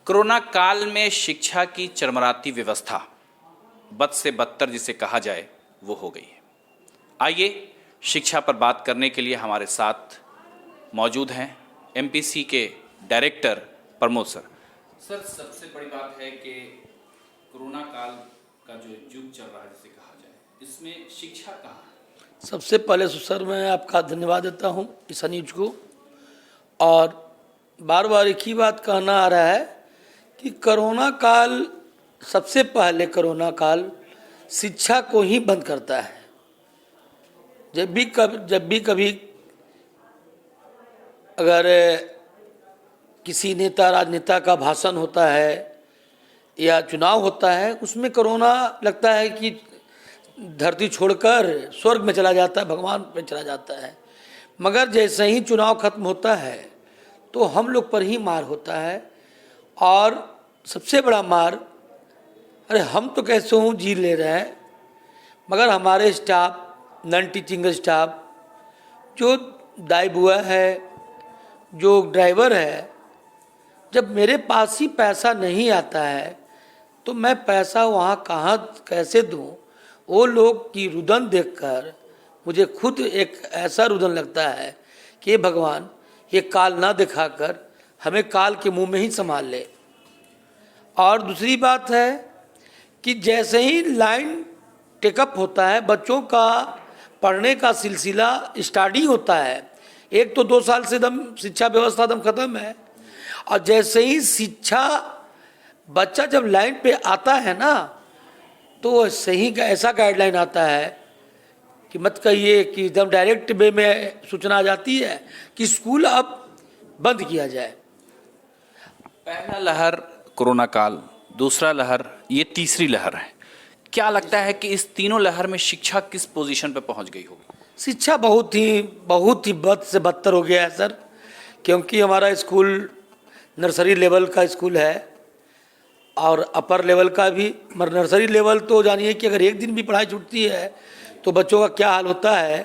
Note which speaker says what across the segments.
Speaker 1: Corona काल में शिक्षा की चरमराती व्यवस्था बद से बदतर जिसे कहा जाए वो हो गई है। आइए शिक्षा पर बात करने के लिए हमारे साथ मौजूद हैं एमपीसी के डायरेक्टर प्रमोद सर। सर, सबसे बड़ी बात है कि कोरोना काल का जो युग चल रहा है जिसे कहा जाए, इसमें शिक्षा कहाँ है?
Speaker 2: सबसे पहले तो सर मैं आपका धन्यवाद देता हूं इस न्यूज को, और बार बार एक ही बात कहना आ रहा है कि कोरोना काल, सबसे पहले कोरोना काल शिक्षा को ही बंद करता है। जब भी कभी अगर किसी नेता राजनेता का भाषण होता है या चुनाव होता है, उसमें कोरोना लगता है कि धरती छोड़कर स्वर्ग में चला जाता है, भगवान पे चला जाता है। मगर जैसे ही चुनाव खत्म होता है तो हम लोग पर ही मार होता है। और सबसे बड़ा मार, अरे हम तो कैसे हूँ जी ले रहे हैं, मगर हमारे स्टाफ, नॉन टीचिंग स्टाफ, जो दाई बुआ है, जो ड्राइवर है, जब मेरे पास ही पैसा नहीं आता है तो मैं पैसा वहाँ कहाँ कैसे दूँ। वो लोग की रुदन देखकर मुझे खुद एक ऐसा रुदन लगता है कि ये भगवान, ये काल ना दिखाकर हमें काल के मुंह में ही संभाल ले। और दूसरी बात है कि जैसे ही लाइन टेकअप होता है, बच्चों का पढ़ने का सिलसिला स्टार्ट होता है, एक तो 2 साल से दम शिक्षा व्यवस्था दम खत्म है, और जैसे ही शिक्षा बच्चा जब लाइन पे आता है ना, तो सही का ऐसा गाइडलाइन आता है कि मत कहिए कि एकदम डायरेक्ट वे में सूचना आ जाती है कि स्कूल अब बंद किया जाए।
Speaker 1: पहला लहर कोरोना काल, दूसरा लहर, ये तीसरी लहर है। क्या लगता है कि इस तीनों लहर में शिक्षा किस पोजीशन पे पहुंच गई होगी?
Speaker 2: शिक्षा बहुत ही बद से बदतर हो गया है सर, क्योंकि हमारा स्कूल नर्सरी लेवल का स्कूल है और अपर लेवल का भी। मगर नर्सरी लेवल तो जानिए कि अगर एक दिन भी पढ़ाई छूटती है तो बच्चों का क्या हाल होता है।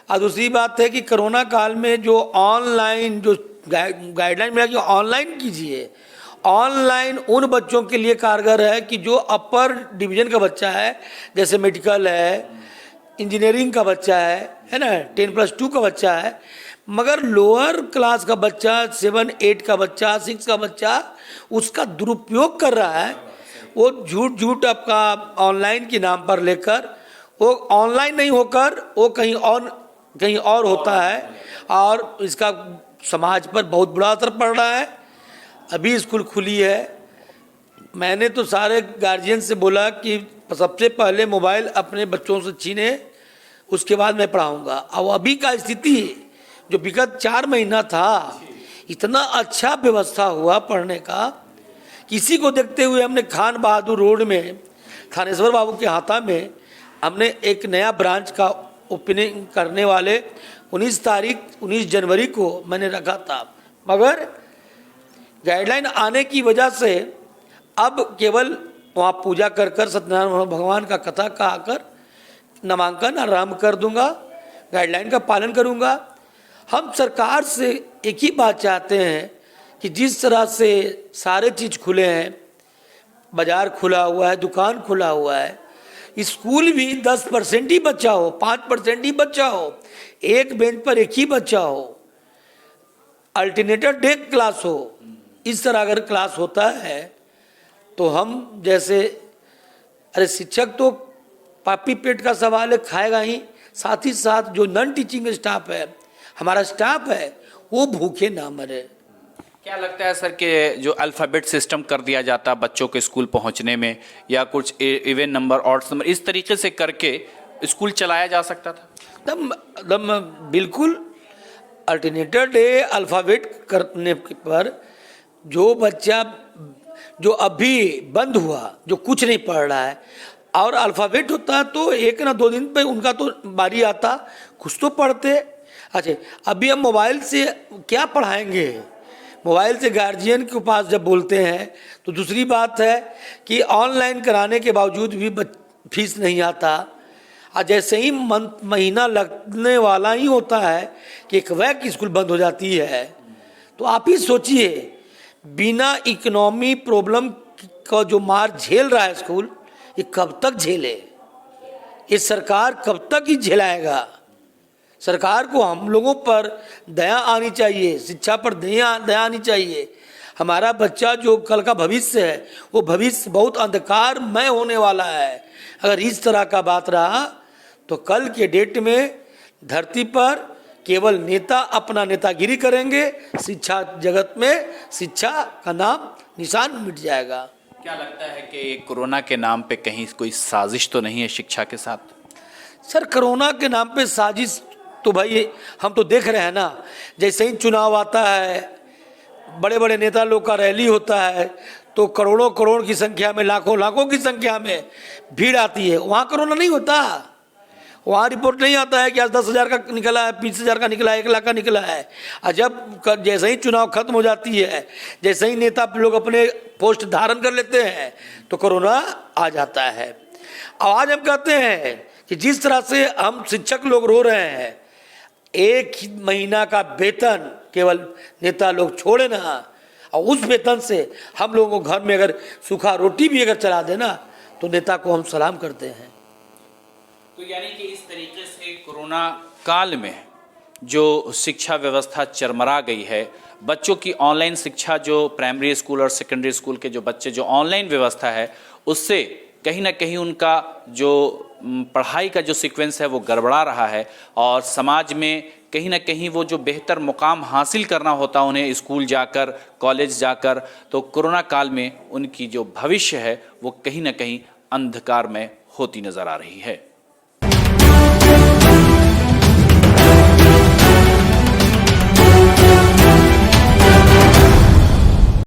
Speaker 2: और दूसरी बात है कि कोरोना काल में जो ऑनलाइन जो गाइडलाइन मिला कि ऑनलाइन कीजिए, ऑनलाइन उन बच्चों के लिए कारगर है कि जो अपर डिवीज़न का बच्चा है, जैसे मेडिकल है, इंजीनियरिंग का बच्चा है ना, 10+2 का बच्चा है। मगर लोअर क्लास का बच्चा, 7, 8 का बच्चा, 6 का बच्चा उसका दुरुपयोग कर रहा है। वो झूठ आपका ऑनलाइन के नाम पर लेकर, वो ऑनलाइन नहीं होकर वो कहीं और होता है, और इसका समाज पर बहुत बुरा असर पड़ रहा है। अभी स्कूल खुली है, मैंने तो सारे गार्जियन से बोला कि सबसे पहले मोबाइल अपने बच्चों से छीने, उसके बाद मैं पढ़ाऊँगा। और अभी का स्थिति जो विगत 4 महीना था, इतना अच्छा व्यवस्था हुआ पढ़ने का। किसी को देखते हुए हमने खान बहादुर रोड में थानेश्वर बाबू के हाथा में हमने एक नया ब्रांच का ओपनिंग करने वाले 19 जनवरी को मैंने रखा था। मगर गाइडलाइन आने की वजह से अब केवल वहाँ पूजा कर सत्यनारायण भगवान का कथा कहकर नामांकन आरंभ कर दूंगा, गाइडलाइन का पालन करूंगा। हम सरकार से एक ही बात चाहते हैं कि जिस तरह से सारे चीज़ खुले हैं, बाज़ार खुला हुआ है, दुकान खुला हुआ है, स्कूल भी 10% ही बच्चा हो, 5% ही बच्चा हो, एक बेंच पर एक ही बच्चा हो, अल्टरनेटिव डे क्लास हो, इस तरह अगर क्लास होता है तो हम जैसे, अरे शिक्षक तो पापी पेट का सवाल है, खाएगा ही, साथ ही साथ जो नॉन टीचिंग स्टाफ है, हमारा स्टाफ है, वो भूखे ना मरे।
Speaker 1: क्या लगता है सर कि जो अल्फ़ाबेट सिस्टम कर दिया जाता बच्चों के स्कूल पहुंचने में, या कुछ इवन नंबर, ऑड नंबर, इस तरीके से करके स्कूल चलाया जा सकता था?
Speaker 2: दम बिल्कुल। अल्टरनेटिव डे अल्फ़ाबेट करने पर जो बच्चा जो अभी बंद हुआ, जो कुछ नहीं पढ़ रहा है, और अल्फ़ाबेट होता तो 1 ना 2 दिन पे उनका तो बारी आता, कुछ तो पढ़ते। अच्छा, अभी हम मोबाइल से क्या पढ़ाएंगे? मोबाइल से गार्जियन के पास जब बोलते हैं तो दूसरी बात है कि ऑनलाइन कराने के बावजूद भी फीस नहीं आता। और जैसे ही महीना लगने वाला ही होता है कि एक वैक स्कूल बंद हो जाती है, तो आप ही सोचिए बिना इकोनॉमी प्रॉब्लम का जो मार झेल रहा है स्कूल, ये कब तक झेले? ये सरकार कब तक ही झेलाएगा? सरकार को हम लोगों पर दया आनी चाहिए, शिक्षा पर दया आनी चाहिए। हमारा बच्चा जो कल का भविष्य है, वो भविष्य बहुत अंधकारमय होने वाला है। अगर इस तरह का बात रहा तो कल के डेट में धरती पर केवल नेता अपना नेतागिरी करेंगे, शिक्षा जगत में शिक्षा का नाम निशान मिट जाएगा।
Speaker 1: क्या लगता है कि कोरोना के नाम पे कहीं कोई साजिश तो नहीं है शिक्षा के साथ?
Speaker 2: सर, कोरोना के नाम पे साजिश तो भाई हम तो देख रहे हैं ना। जैसे ही चुनाव आता है, बड़े बड़े नेता लोग का रैली होता है, तो करोड़ों करोड़ की संख्या में, लाखों लाखों की संख्या में भीड़ आती है। वहाँ कोरोना नहीं होता, वहाँ रिपोर्ट नहीं आता है कि आज 10,000 का निकला है, 20,000 का निकला है, 1 लाख का निकला है। और जब जैसे ही चुनाव खत्म हो जाती है, जैसे ही नेता लोग अपने पोस्ट धारण कर लेते हैं, तो कोरोना आ जाता है। अब आज हम कहते हैं कि जिस तरह से हम शिक्षक लोग रो रहे हैं, 1 महीना का वेतन केवल नेता लोग छोड़े ना, और उस वेतन से हम लोगों को घर में अगर सूखा रोटी भी अगर चला देना, तो नेता को हम सलाम करते हैं।
Speaker 1: तो यानी कि इस तरीके से कोरोना काल में जो शिक्षा व्यवस्था चरमरा गई है, बच्चों की ऑनलाइन शिक्षा, जो प्राइमरी स्कूल और सेकेंडरी स्कूल के जो बच्चे, जो ऑनलाइन व्यवस्था है, उससे कहीं ना कहीं उनका जो पढ़ाई का जो सीक्वेंस है वो गड़बड़ा रहा है, और समाज में कहीं ना कहीं वो जो बेहतर मुकाम हासिल करना होता उन्हें स्कूल जाकर, कॉलेज जाकर, तो कोरोना काल में उनकी जो भविष्य है वो कहीं ना कहीं अंधकार में होती नज़र आ रही है।